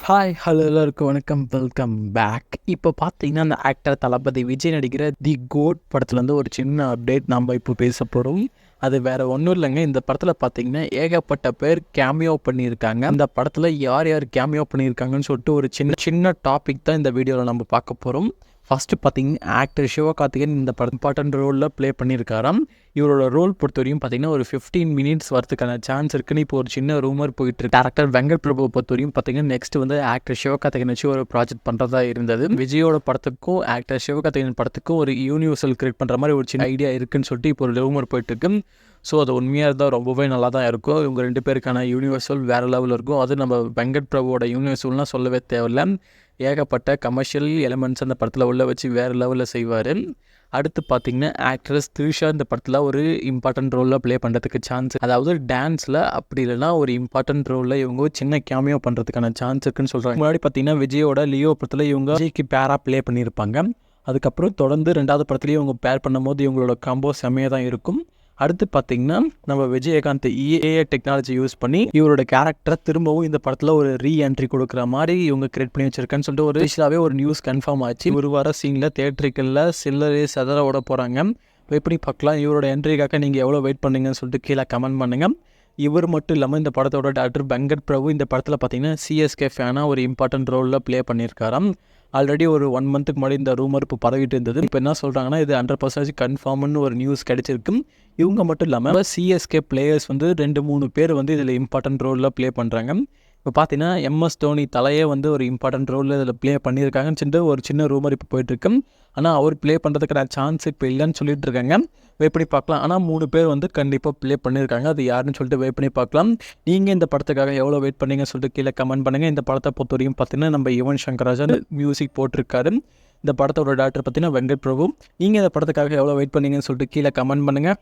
Hi hello எல்லோருக்கும் வணக்கம், welcome back. இப்போ பார்த்தீங்கன்னா அந்த ஆக்டர் தளபதி விஜய் நடிக்கிற தி கோட் படத்துலேருந்து ஒரு சின்ன அப்டேட் நம்ம இப்போ பேச போகிறோம். அது வேறு ஒன்றும் இல்லைங்க. இந்த படத்தில் பார்த்தீங்கன்னா ஏகப்பட்ட பேர் கேமியோ பண்ணியிருக்காங்க. இந்த படத்தில் யார் யார் கேமியோ பண்ணியிருக்காங்கன்னு சொல்லிட்டு ஒரு சின்ன சின்ன டாபிக் தான் இந்த வீடியோவில் நம்ம பார்க்க போகிறோம். ஃபஸ்ட்டு பார்த்தீங்கன்னா ஆக்டர் சிவகார்த்திகேயன் இந்த படம் இம்பார்ட்டன்ட் ரோலில் ப்ளே பண்ணியிருக்காராம். இவரோட ரோல் பொறுத்த வரையும் பார்த்தீங்கன்னா ஒரு 15 மினிட்ஸ் வரதுக்கான சான்ஸ் இருக்குன்னு இப்போ ஒரு சின்ன ரூமர் போயிட்டு டேரக்டர் வெங்கட் பிரபுவை பொறுத்த வரையும் பார்த்தீங்கன்னா நெக்ஸ்ட் வந்து ஆக்டர் சிவகார்த்திகேயன் வச்சு ஒரு ப்ராஜெக்ட் பண்ணுறதா இருந்தது. விஜயோட படத்துக்கும் ஆக்டர் சிவகார்த்திகேயன் படத்துக்கும் ஒரு யூனிவர்சல் கிரியேட் பண்ணுற மாதிரி ஒரு சின்ன ஐடியா இருக்குன்னு சொல்லிட்டு இப்போ ஒரு ரூமர் போயிட்டு இருக்கு. ஸோ அது உண்மையாக இருந்தால் ரொம்பவே நல்லா தான் இருக்கும். இவங்க 2 பேருக்கான யூனிவர்சல் வேறு லெவலில் இருக்கும். அது நம்ம வெங்கட் பிரபுவோட யூனிவர்சல்னால் சொல்லவே தேவையில்லை. ஏகப்பட்ட கமர்ஷியல் எலிமெண்ட்ஸ் அந்த படத்தில் உள்ள வச்சு வேறு லெவலில் செய்வார். அடுத்து பார்த்திங்கன்னா ஆக்ட்ரஸ் த்ரிஷா இந்த படத்தில் ஒரு இம்பார்ட்டன்ட் ரோலில் ப்ளே பண்ணுறதுக்கு சான்ஸ், அதாவது டான்ஸில் அப்படி இல்லைனா ஒரு இம்பார்ட்டன்ட் ரோலில் இவங்க சின்ன கேமியோ பண்ணுறதுக்கான சான்ஸ் இருக்குன்னு சொல்கிறாங்க. முன்னாடி பார்த்திங்கன்னா விஜயோட லியோ படத்தில் இவங்க விஜய்க்கு பேராக ப்ளே பண்ணியிருப்பாங்க. அதுக்கப்புறம் தொடர்ந்து 2வது படத்துலேயும் இவங்க பேர் பண்ணும்போது இவங்களோட காம்போ செம்மையாக தான் இருக்கும். அடுத்து பார்த்திங்கன்னா நம்ம விஜயகாந்த் ஏஐ டெக்னாலஜி யூஸ் பண்ணி இவரோட கேரக்டரை திரும்பவும் இந்த படத்தில் ஒரு ரீஎன்ட்ரி கொடுக்குற மாதிரி இவங்க கிரியேட் பண்ணி வச்சிருக்கேன்னு சொல்லிட்டு ஒரு விஷயமாகவே ஒரு நியூஸ் கன்ஃபார்ம் ஆச்சு. ஒரு வார சீனில் தேட்டரிக்கலில் சில்லரே சதற ஓட போகிறாங்க. வெயிட் பண்ணி பார்க்கலாம். இவரோட என்ட்ரிக்காக நீங்கள் எவ்வளோ வெயிட் பண்ணுங்கன்னு சொல்லிட்டு கீழே கமெண்ட் பண்ணுங்கள். இவர் மட்டும் இல்லாமல் இந்த படத்தோட டேரக்டர் வெங்கட் பிரபு இந்த படத்தில் பார்த்தீங்கன்னா சிஎஸ்கே ஃபேனாக ஒரு இம்பார்ட்டன்ட் ரோலில் ப்ளே பண்ணியிருக்காராம். ஆல்ரெடி ஒரு 1 மந்த்துக்கு முன்னாடி இந்த ரூமர் இப்போ பரவிட்டு இருந்தது. இப்போ என்ன சொல்கிறாங்கன்னா இது 100% கன்ஃபார்ம்னு ஒரு நியூஸ் கிடைச்சிருக்கு. இவங்க மட்டும் இல்லாமல் சிஎஸ்கே பிளேயர்ஸ் வந்து 2-3 பேர் வந்து இதில் இம்பார்ட்டன்ட் ரோலில் ப்ளே பண்ணுறாங்க. இப்போ பார்த்தீங்கன்னா எம்எஸ் தோனி தலையே வந்து ஒரு இம்பார்ட்டன்ட் ரோலில் இதில் ப்ளே பண்ணியிருக்காங்கன்னு சொல்லிட்டு ஒரு சின்ன ரூமர் இப்போ போயிட்டுருக்கு. ஆனால் அவர் ப்ளே பண்ணுறதுக்கான சான்ஸ் இப்போ இல்லைன்னு சொல்லிட்டு இருக்காங்க. வெயிட் பண்ணி பார்க்கலாம். ஆனால் 3 பேர் வந்து கண்டிப்பாக ப்ளே பண்ணியிருக்காங்க. அது யாருன்னு சொல்லிட்டு வெயிட் பண்ணி பார்க்கலாம். நீங்கள் இந்த படத்துக்காக எவ்வளோ வெயிட் பண்ணீங்கன்னு சொல்லிட்டு கீழே கமெண்ட் பண்ணுங்கள். இந்த படத்தை பொறுத்த வரைக்கும் பார்த்தீங்கன்னா நம்ம யுவன் சங்கர் ராஜா மியூசிக் போட்டிருக்காரு. இந்த படத்தோட டேரக்டர் பார்த்தீங்கன்னா வெங்கட் பிரபு. நீங்கள் இந்த படத்துக்காக எவ்வளோ வெயிட் பண்ணீங்கன்னு சொல்லிட்டு கீழே கமெண்ட் பண்ணுங்கள்.